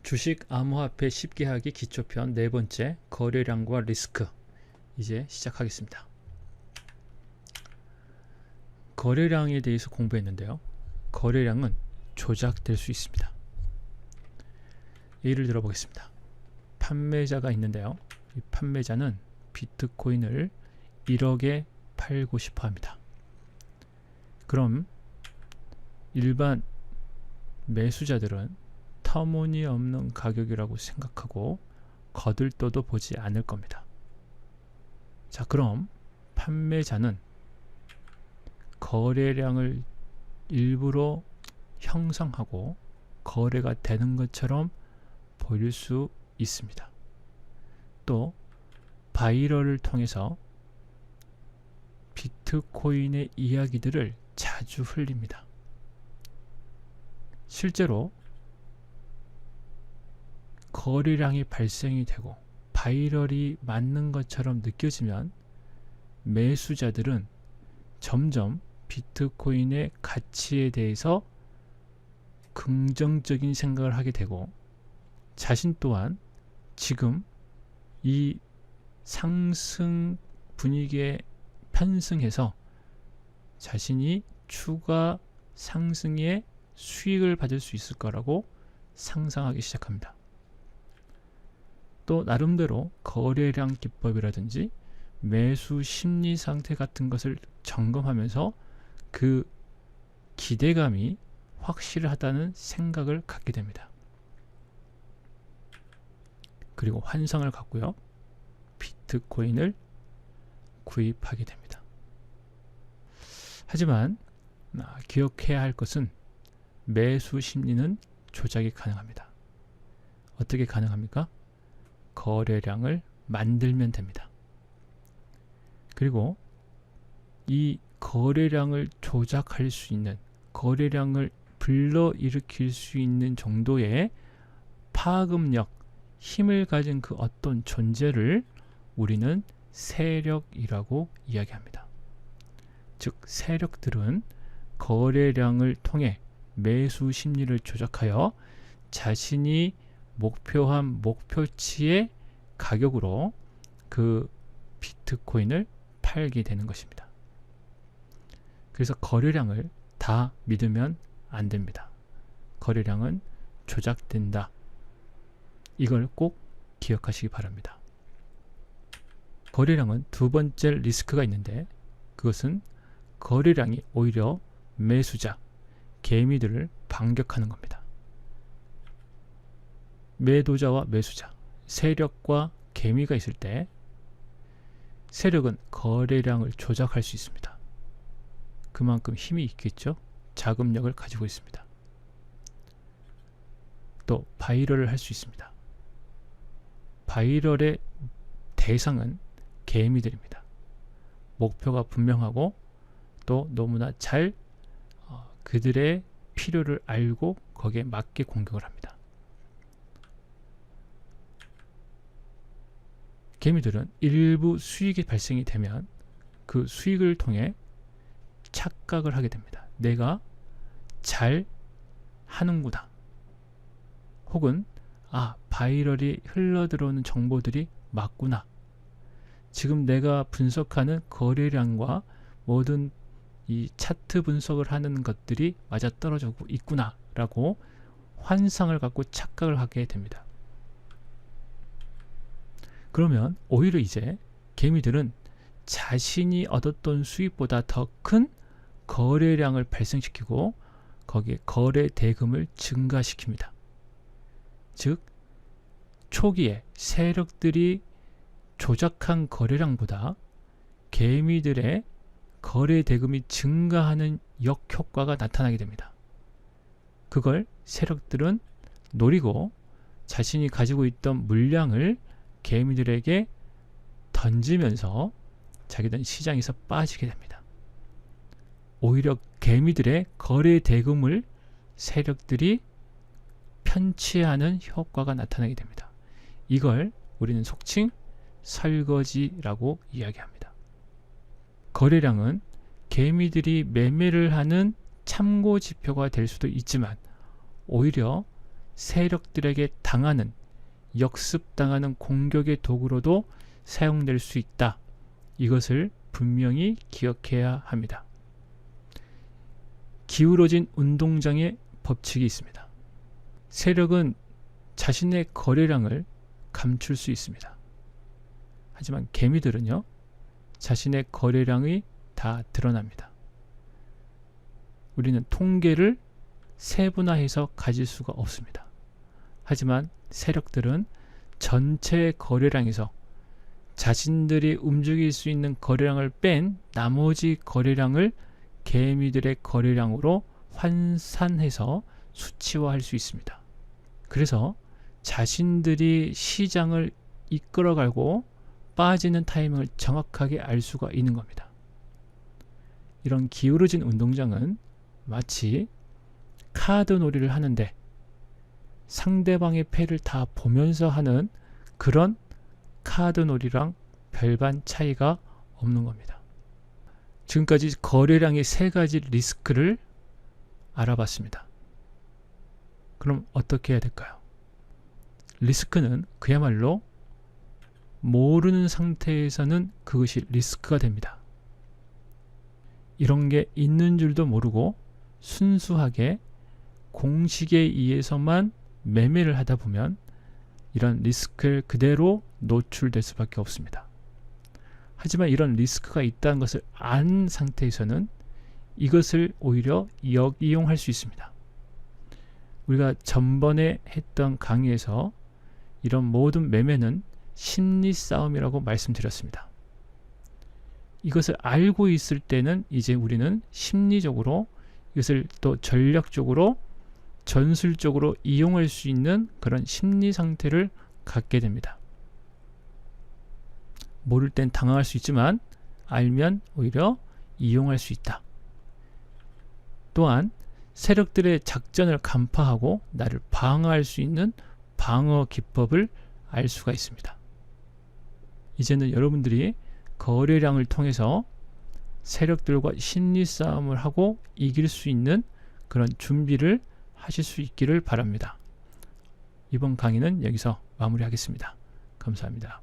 주식 암호화폐 쉽게 하기 기초편 네 번째, 거래량과 리스크. 이제 시작하겠습니다. 거래량에 대해서 공부했는데요. 거래량은 조작될 수 있습니다. 예를 들어 보겠습니다. 판매자가 있는데요. 이 판매자는 비트코인을 1억에 팔고 싶어 합니다. 그럼 일반 매수자들은 터무니없는 가격이라고 생각하고 거들떠도 보지 않을 겁니다. 자, 그럼 판매자는 거래량을 일부러 형성하고 거래가 되는 것처럼 보일 수 있습니다. 또 바이럴을 통해서 비트코인의 이야기들을 자주 흘립니다. 실제로 거래량이 발생이 되고 바이럴이 맞는 것처럼 느껴지면 매수자들은 점점 비트코인의 가치에 대해서 긍정적인 생각을 하게 되고 자신 또한 지금 이 상승 분위기에 편승해서 자신이 추가 상승의 수익을 받을 수 있을 거라고 상상하기 시작합니다. 또 나름대로 거래량 기법이라든지 매수 심리 상태 같은 것을 점검하면서 그 기대감이 확실하다는 생각을 갖게 됩니다. 그리고 환상을 갖고요. 비트코인을 구입하게 됩니다. 하지만 기억해야 할 것은 매수 심리는 조작이 가능합니다. 어떻게 가능합니까? 거래량을 만들면 됩니다. 그리고 이 거래량을 조작할 수 있는, 거래량을 불러일으킬 수 있는 정도의 파급력, 힘을 가진 그 어떤 존재를 우리는 세력이라고 이야기합니다. 즉 세력들은 거래량을 통해 매수 심리를 조작하여 자신이 목표한 목표치의 가격으로 그 비트코인을 팔게 되는 것입니다. 그래서 거래량을 다 믿으면 안 됩니다. 거래량은 조작된다. 이걸 꼭 기억하시기 바랍니다. 거래량은 두 번째 리스크가 있는데 그것은 거래량이 오히려 매수자, 개미들을 반격하는 겁니다. 매도자와 매수자, 세력과 개미가 있을 때 세력은 거래량을 조작할 수 있습니다. 그만큼 힘이 있겠죠? 자금력을 가지고 있습니다. 또 바이럴을 할 수 있습니다. 바이럴의 대상은 개미들입니다. 목표가 분명하고 또 너무나 잘 그들의 필요를 알고 거기에 맞게 공격을 합니다. 개미들은 일부 수익이 발생이 되면 그 수익을 통해 착각을 하게 됩니다. 내가 잘 하는구나. 혹은 바이럴이 흘러들어오는 정보들이 맞구나. 지금 내가 분석하는 거래량과 모든 이 차트 분석을 하는 것들이 맞아떨어져 있구나 라고 환상을 갖고 착각을 하게 됩니다. 그러면 오히려 이제 개미들은 자신이 얻었던 수익보다 더 큰 거래량을 발생시키고 거기에 거래 대금을 증가시킵니다. 즉 초기에 세력들이 조작한 거래량보다 개미들의 거래 대금이 증가하는 역효과가 나타나게 됩니다. 그걸 세력들은 노리고 자신이 가지고 있던 물량을 개미들에게 던지면서 자기들은 시장에서 빠지게 됩니다. 오히려 개미들의 거래 대금을 세력들이 편취하는 효과가 나타나게 됩니다. 이걸 우리는 속칭 설거지라고 이야기합니다. 거래량은 개미들이 매매를 하는 참고 지표가 될 수도 있지만 오히려 세력들에게 당하는, 역습당하는 공격의 도구로도 사용될 수 있다. 이것을 분명히 기억해야 합니다. 기울어진 운동장의 법칙이 있습니다. 세력은 자신의 거래량을 감출 수 있습니다. 하지만 개미들은요, 자신의 거래량이 다 드러납니다. 우리는 통계를 세분화해서 가질 수가 없습니다. 하지만 세력들은 전체 거래량에서 자신들이 움직일 수 있는 거래량을 뺀 나머지 거래량을 개미들의 거래량으로 환산해서 수치화할 수 있습니다. 그래서 자신들이 시장을 이끌어가고 빠지는 타이밍을 정확하게 알 수가 있는 겁니다. 이런 기울어진 운동장은 마치 카드 놀이를 하는데 상대방의 패를 다 보면서 하는 그런 카드 놀이랑 별반 차이가 없는 겁니다. 지금까지 거래량의 3가지 리스크를 알아봤습니다. 그럼 어떻게 해야 될까요? 리스크는 그야말로 모르는 상태에서는 그것이 리스크가 됩니다. 이런 게 있는 줄도 모르고 순수하게 공식에 의해서만 매매를 하다 보면 이런 리스크를 그대로 노출될 수밖에 없습니다. 하지만 이런 리스크가 있다는 것을 안 상태에서는 이것을 오히려 역이용할 수 있습니다. 우리가 전번에 했던 강의에서 이런 모든 매매는 심리 싸움이라고 말씀드렸습니다. 이것을 알고 있을 때는 이제 우리는 심리적으로 이것을 또 전략적으로 전술적으로 이용할 수 있는 그런 심리 상태를 갖게 됩니다. 모를 땐 당황할 수 있지만 알면 오히려 이용할 수 있다. 또한 세력들의 작전을 간파하고 나를 방어할 수 있는 방어 기법을 알 수가 있습니다. 이제는 여러분들이 거래량을 통해서 세력들과 심리 싸움을 하고 이길 수 있는 그런 준비를 하실 수 있기를 바랍니다. 이번 강의는 여기서 마무리하겠습니다. 감사합니다.